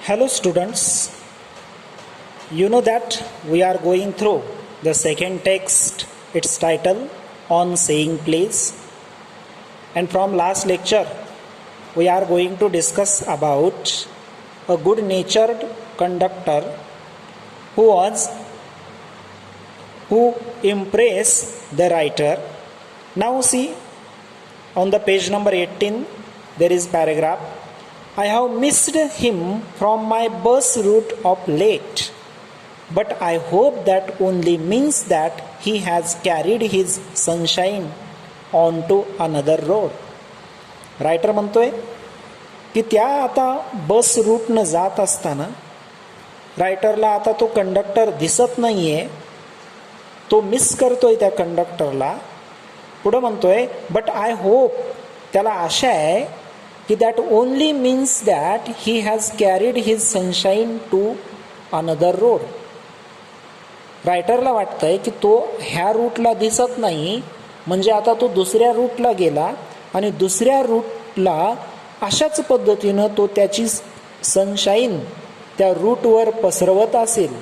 Hello students, you know that we are going through the second text, its title on saying please, and from last lecture we are going to discuss about a good natured conductor who impressed the writer. Now see on the page number 18 there is paragraph. I have missed him from my bus route of late, but I hope that only means that he has carried his sunshine onto another road. Writer म्हणतोय की त्या आता बस रूटनं जात असताना रायटरला आता तो conductor दिसत नाहीये, तो मिस करतोय त्या कंडक्टरला. पुढं म्हणतोय बट आय होप, त्याला आशा आहे की that only means that he has carried his sunshine to another road. रायटरला वाटतंय की तो ह्या रूटला दिसत नाही, म्हणजे आता तो दुसऱ्या रूटला गेला आणि दुसऱ्या रूटला अशाच पद्धतीनं तो त्याची सनशाईन त्या रूटवर पसरवत असेल.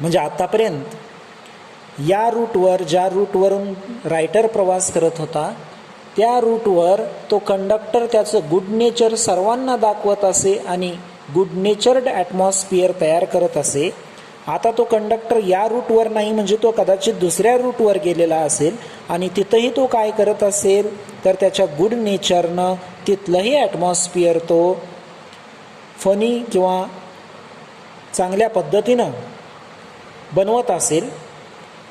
म्हणजे आतापर्यंत या रूटवर, ज्या रूटवरून रायटर प्रवास करत होता त्या रूटवर तो कंडक्टर त्याचं गुड नेचर सर्वांना दाखवत असे आणि गुड नेचर्ड ॲटमॉस्फिअर तयार करत असे. आता तो कंडक्टर या रूटवर नाही, म्हणजे तो कदाचित दुसऱ्या रूटवर गेलेला असेल आणि तिथंही तो काय करत असेल तर त्याच्या गुड नेचरनं तिथलंही ॲटमॉस्फिअर तो फनी किंवा चांगल्या पद्धतीनं बनवत असेल.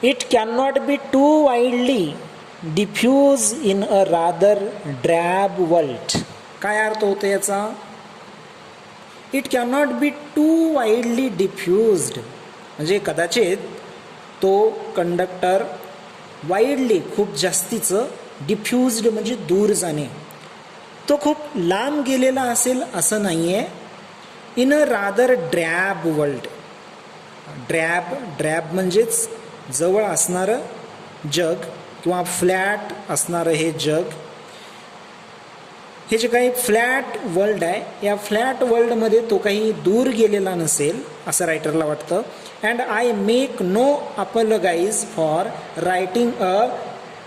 It can not be too widely diffuse in a rather drab world. काय अर्थ होतो याचा? It can not be too widely diffused, म्हणजे कदाचित तो कंडक्टर वाईडली खूप जास्तीचं, डिफ्युज्ड म्हणजे दूर जाणे, तो खूप लांब गेलेला असेल असं नाही आहे. In a rather drab world. Drab म्हणजेच जवळ असणारं जग किंवा फ्लॅट असणारं हे जग. हे जे काही फ्लॅट वर्ल्ड आहे, या फ्लॅट वर्ल्डमध्ये तो काही दूर गेलेला नसेल असं रायटरला वाटतं. And I make no apologise for writing a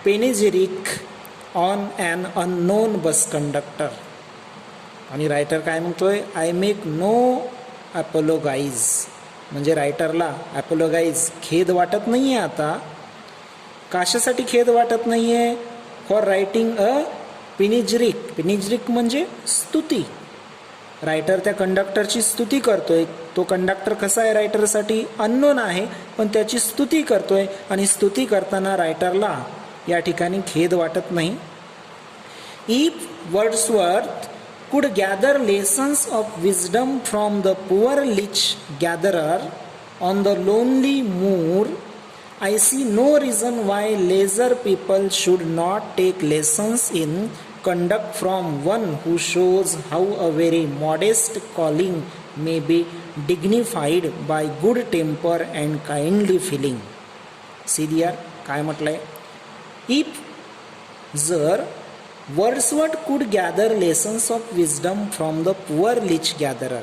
panegyric on an unknown bus conductor. आणि रायटर काय म्हणतोय? आय मेक नो अपॉलोगाइज, म्हणजे रायटरला अपॉलोगाइज खेद वाटत नाही आहे. आता कशासाठी खेद वाटत नाही आहे? फॉर रायटिंग अ पिनिजरिक. पिनिजरिक म्हणजे स्तुती. रायटर त्या कंडक्टरची स्तुती करतोय. तो कंडक्टर कसा आहे रायटरसाठी? अननोन आहे, पण त्याची स्तुती करतोय आणि स्तुती करताना रायटरला या ठिकाणी खेद वाटत नाही. If Wordsworth could gather lessons of wisdom from the poor leech gatherer on the lonely moor, I see no reason why laser people should not take lessons in conduct from one who shows how a very modest calling may be dignified by good temper and kindly feeling. See there, काय म्हटलंय? If जर Wordsworth could gather lessons of wisdom from the poor leech gatherer.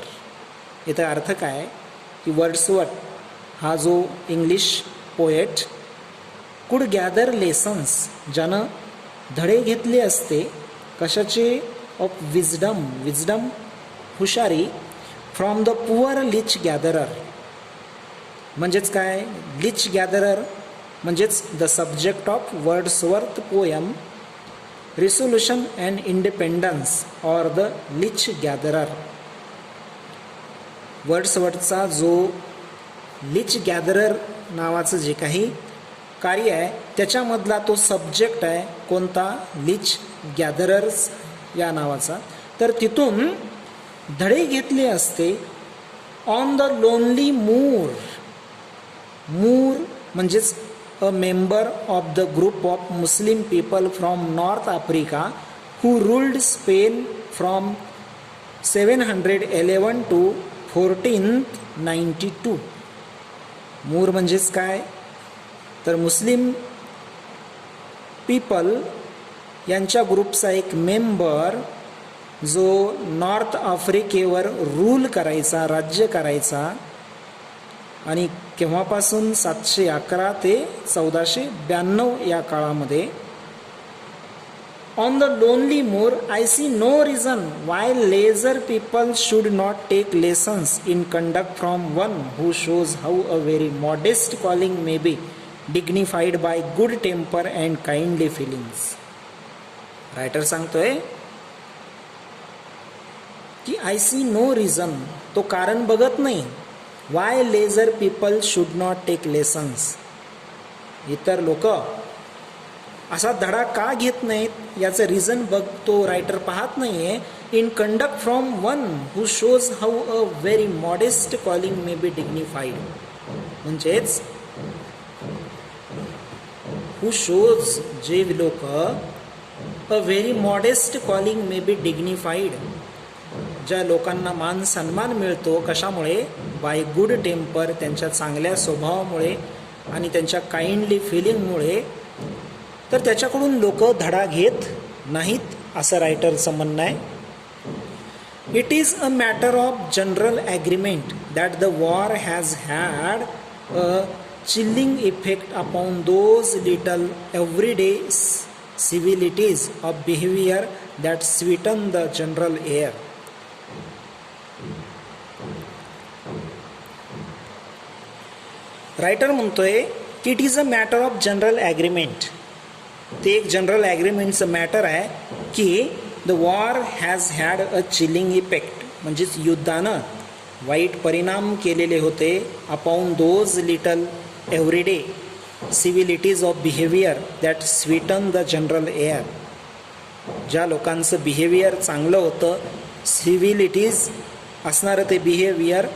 इथं अर्थ काय की Wordsworth हा जो English poet could gather lessons, ज्यानं धडे घेतले असते कशाचे? Of wisdom. विजडम हुशारी. From the poor leech gatherer म्हणजेच काय? लिच गॅदरर म्हणजेच the subject of Wordsworth poem resolution and independence or the leech gatherer. वर्ड्सवर्थचा जो लिच गॅदरर नावाचं जे काही कार्य आहे त्याच्यामधला तो सब्जेक्ट आहे कोणता? लिच गॅदरर्स या नावाचा. तर तिथून धडे घेतले असते on the lonely moor. Moor म्हणजेच a member of the group of Muslim people from North Africa who ruled Spain from 711 to 1492. Moore म्हणजेच काय? तर मुस्लिम पीपल यांच्या ग्रुपचा एक मेंबर जो नॉर्थ आफ्रिकेवर रूल करायचा, राज्य करायचा, आणि केव्हापासून 711 ते 1492 या काळामध्ये. On the lonely moor, I see no reason why laser people should not take lessons in conduct from one who shows how a very modest calling may be dignified by good temper and kindly feelings. Writer सांगतोय की I see no reason, तो कारण बघत नाही, why laser people should not take lessons. इतर लोक असा धडा का घेत नाहीत याचं रिझन बघतो रायटर पाहत नाहीये. In conduct from one who shows how a very modest calling may be dignified. म्हणजेच हू शोज, जे लोक a very modest calling may be dignified, ज्या लोकांना मान सन्मान मिळतो कशामुळे, बाय गुड टेम्पर, त्यांच्या चांगल्या स्वभावामुळे आणि त्यांच्या काइंडली फिलिंगमुळे, तर त्याच्याकडून लोक धडा घेत नाहीत असं रायटरचं म्हणणं आहे. It is a matter of general agreement that the war has had a chilling effect upon those little everyday civilities of behaviour that sweeten the general air. Writer म्हणतोय की it is a matter of general agreement. ते एक general ॲग्रीमेंटचं matter आहे की the war has had a chilling effect, म्हणजेच युद्धानं वाईट परिणाम केलेले होते upon those little everyday civilities of behaviour that sweeten the general air. ज्या लोकांचं बिहेवियर चांगलं होतं, सिव्हिलिटीज असणारं ते बिहेवियर,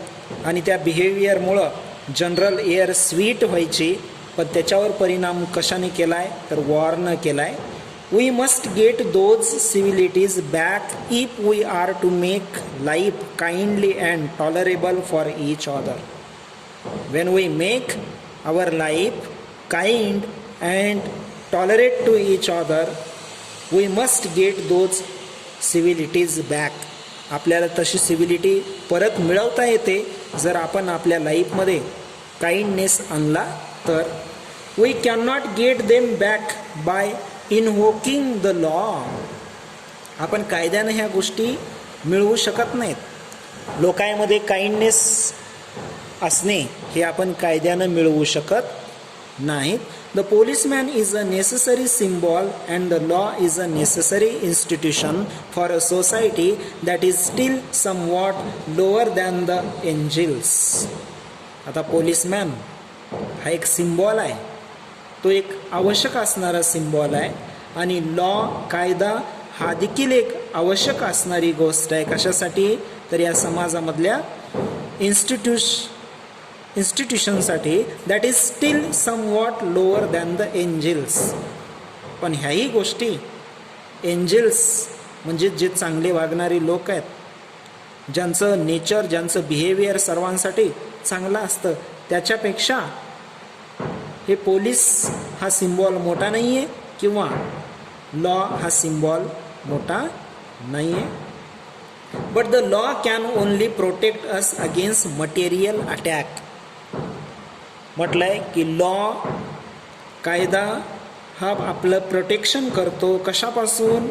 आणि त्या बिहेवियरमुळं जनरल एअर स्वीट व्हायची. पण त्याच्यावर परिणाम कशाने केलाय, तर वॉरनं केलाय. We must get those civilities back if we are to make life kindly and tolerable for each other. When we make our life kind and tolerate to each other, we must get those civilities back. आपल्याला तशी सिव्हिलिटी परत मिळवता येते जर आपण आपल्या लाईफमध्ये kindness आणला तर. We can not get them back by invoking the law. आपण कायद्यानं ह्या गोष्टी मिळवू शकत नाहीत. लोकांमध्ये काइंडनेस असणे हे आपण कायद्यानं मिळवू शकत नाहीत. The policeman is a necessary symbol and the law is a necessary institution for a society that is still somewhat lower than the angels. आता पोलिसमॅन हा एक सिम्बॉल आहे, तो एक आवश्यक असणारा सिम्बॉल आहे, आणि लॉ, कायदा हा देखील एक आवश्यक असणारी गोष्ट आहे. कशासाठी, तर या समाजामधल्या इन्स्टिट्यूशनसाठी that is still somewhat lower than the angels. पण ह्याही गोष्टी, एंजल्स म्हणजे जे चांगले वागणारे लोक आहेत, ज्यांचं नेचर, ज्यांचं बिहेवियर सर्वांसाठी चांगलं असतं, त्याच्यापेक्षा हे पोलीस हा सिम्बॉल मोठा नाही आहे किंवा लॉ हा सिम्बॉल मोठा नाही आहे. But the law can only protect us against material attack. म्हटलंय की लॉ, कायदा हा आपलं प्रोटेक्शन करतो कशापासून,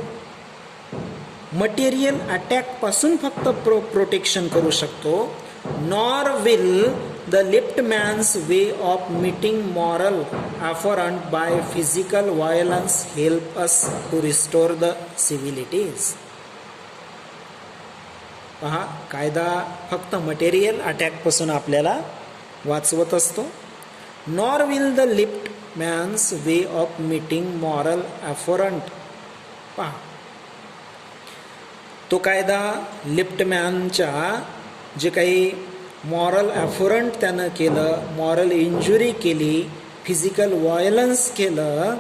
मटेरियल अटॅकपासून फक्त प्रोटेक्शन करू शकतो. Nor will the lift man's way of meeting moral affront by physical violence help us to restore the civilities. पहा, कायदा फक्त मटेरियल अटॅकपासून आपल्याला वाचवत असतो. Nor will the lift man's way of meeting moral affront. पहा, तो कायदा लिफ्टमॅनच्या जे काही मॉरल ॲफोरंट त्यानं केलं, मॉरल इंजुरी केली, फिजिकल व्हायलन्स केलं,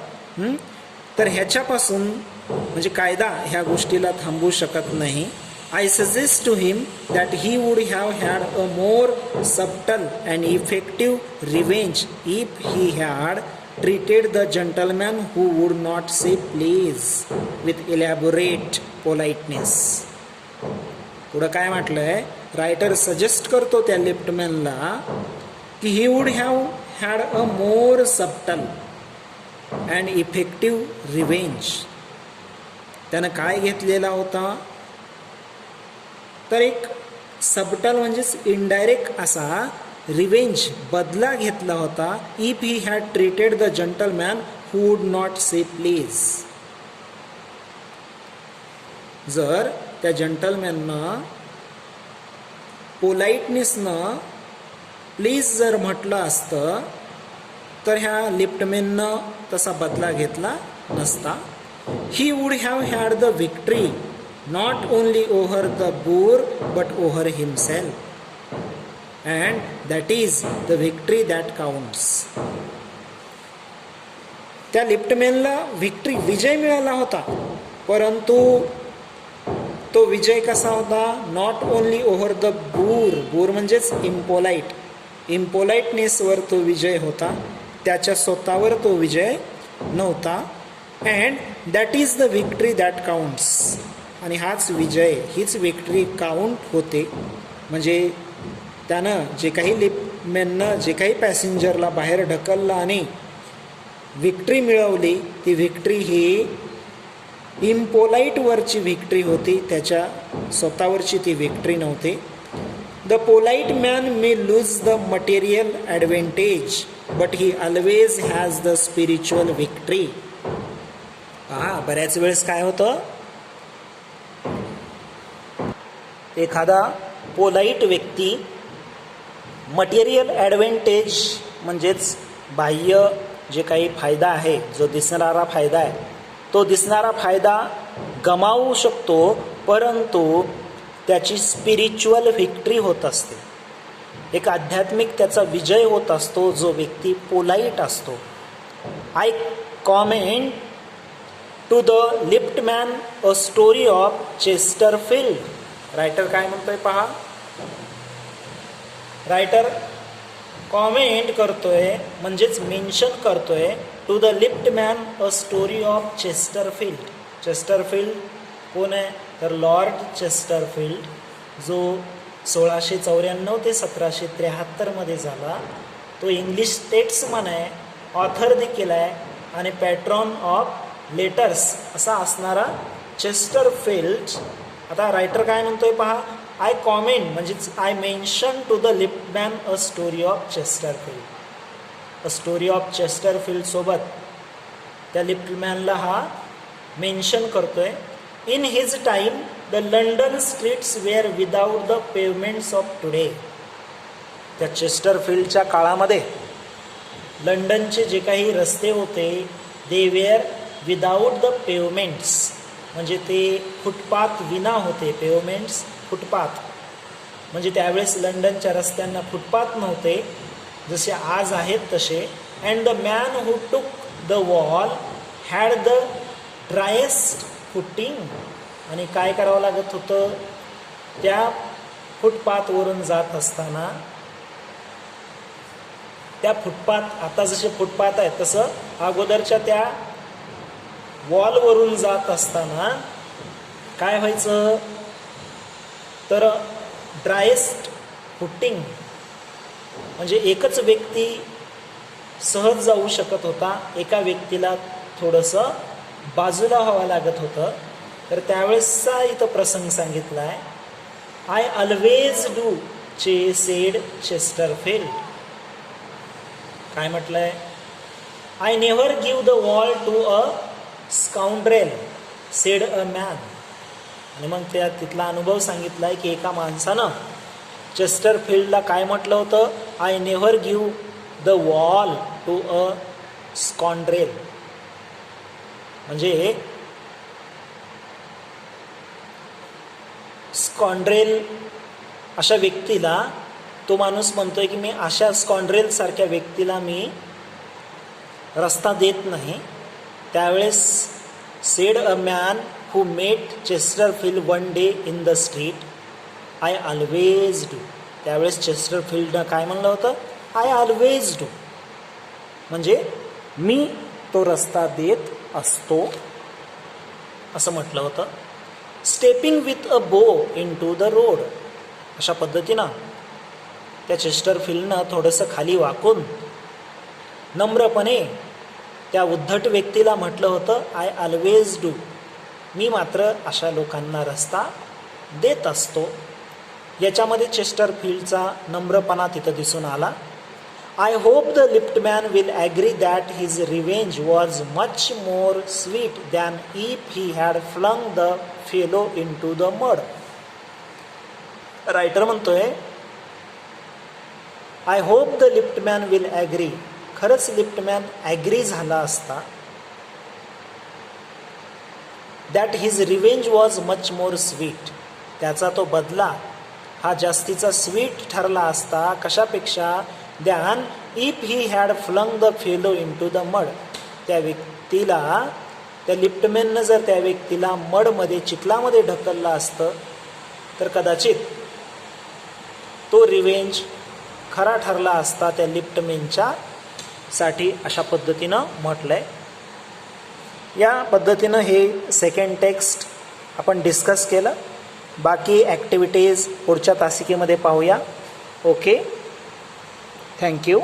तर ह्याच्यापासून म्हणजे कायदा ह्या गोष्टीला थांबवू शकत नाही. I suggest to him that he would have had a more subtle and effective revenge if he had treated the gentleman who would not say please with elaborate politeness. पुढं काय म्हटलंय, रायटर सजेस्ट करतो त्या लिफ्टमॅनला की ही would have had a more subtle and effective revenge. त्यानं काय घेतलेला होता, तर एक सबटल म्हणजेच इनडायरेक्ट असा रिवेंज बदला घेतला होता. If he had treated the gentleman who would not say please. जर त्या जंटलमॅननं पोलाइटनेसनं प्लीज जर म्हटलं असतं तर ह्या लिफ्टमॅननं तसा बदला घेतला नसता. ही would have had the victory not only over the boor but over himself, and that is the victory that counts. त्या लिफ्टमॅनला विजय मिळाला होता, परंतु तो विजय कसा होता, नॉट ओनली ओव्हर द बूर म्हणजेच इम्पोलाइटनेसवर तो विजय होता, त्याच्या स्वतःवर तो विजय नव्हता. And that is the victory that counts. आणि हाच विजय, हीच विक्ट्री काउंट होते. म्हणजे त्यानं जे काही लिफ्टमॅननं जे काही पॅसेंजरला बाहेर ढकललं आणि विक्ट्री मिळवली, ती विक्ट्री ही इम्पोलाइटवरची विक्ट्री होती, त्याच्या स्वतःवरची ती विक्ट्री नव्हती. The polite man may lose the material advantage but he always has the spiritual victory. बऱ्याच वेळेस काय होतं, एखादा पोलाईट व्यक्ती मटेरियल ॲडव्हान्टेज म्हणजेच बाह्य जे काही फायदा आहे, जो दिसणारा फायदा आहे, तो दिसणारा फायदा गमावू शकतो, परंतु त्याची स्पिरिच्युअल व्हिक्ट्री होत असते. एक आध्यात्मिक त्याचा विजय होत असतो जो व्यक्ती पोलाईट असतो. I comment to the liftman a story of Chesterfield. Writer काय म्हणतोय पहा, रायटर कॉमेंट करतोय म्हणजेच मेन्शन करतोय to the liftman a story of Chesterfield. Chesterfield कोण आहे, तर लॉर्ड चेस्टरफील्ड, जो 1694 ते 1773 झाला. तो इंग्लिश स्टेट्समन आहे, ऑथर देखील आहे आणि पॅट्रॉन ऑफ लेटर्स असा असणारा चेस्टरफील्ड. आता रायटर काय म्हणतोय पहा, आय कॉमेंट म्हणजेच I mention to the liftman a story of Chesterfield. A story of Chesterfield सोबत त्या लिफ्टमॅनला हा मेन्शन करतोय. In his time the London streets were without the pavements of today. त्या चेस्टरफील्डच्या काळामध्ये लंडनचे जे काही रस्ते होते, they were without the pavements म्हणजे ते फुटपाथ विना होते. पेवमेंट्स फुटपाथ म्हणजे त्यावेळेस लंडनच्या रस्त्यांना फुटपाथ नव्हते जसे आज आहेत तसे. And the man who took the wall had the driest footing. आणि काय करावं लागत होतं, त्या फुटपाथवरून जात असताना, त्या फुटपाथ आता जसे फुटपाथ आहेत तसं अगोदरच्या त्या वॉलवरून जात असताना काय व्हायचं, तर ड्रायेस्ट फुटिंग म्हणजे एकच व्यक्ती सहज जाऊ शकत होता, एका व्यक्तीला थोडंसं बाजूला व्हावं लागत होतं. तर त्यावेळेसचा इथं प्रसंग सांगितला आहे. I always do said Chesterfield. काय म्हटलंय, I never give the wall to a scoundrel said a man. आणि मग त्या तिथला अनुभव सांगितलाय की एका माणसानं चेस्टरफील्डला काय म्हटलं होतं, I never give the wall to a scoundrel. म्हणजे स्कॉन्ड्रेल अशा व्यक्तीला, तो माणूस म्हणतोय की मी अशा स्कॉन्ड्रेल सारख्या व्यक्तीला मी रस्ता देत नाही. त्यावेळेस said a man who met Chesterfield one day in the street, I always do. त्यावेळेस चेस्टरफील्डनं काय म्हणलं होतं, आय ऑलवेज डू म्हणजे मी तो रस्ता देत असतो असं म्हटलं होतं. स्टेपिंग विथ अ बो इन टू द रोड. अशा पद्धतीनं त्या चेस्टरफिल्डनं थोडंसं खाली वाकून नम्रपणे त्या उद्धट व्यक्तीला म्हटलं होतं, आय ऑलवेज डू. मी मात्र अशा लोकांना रस्ता देत असतो. याच्यामध्ये चेस्टरफिल्डचा नम्रपणा तिथं दिसून आला. I hope the liftman will agree that his revenge was much more sweet than if he had flung the fellow into the mud. Writer म्हणतोय, I hope the liftman will agree. खरंच liftman agree झाला असता. That his revenge was much more sweet. त्याचा तो बदला हा जास्तीचा sweet ठरला असता. कशापेक्षा? Than if he had flung the fellow into the mud. त्या व्यक्तीला, त्या लिफ्टमॅननं जर त्या व्यक्तीला मडमध्ये, चिखलामध्ये ढकललं असतं तर कदाचित तो रिवेंज खरा ठरला असता त्या लिफ्टमॅनच्या साठी. अशा पद्धतीनं म्हटलंय. या पद्धतीनं हे सेकंड टेक्स्ट आपण डिस्कस केलं. बाकी ॲक्टिव्हिटीज पुढच्या तासिकेमध्ये पाहूया. Okay, thank you.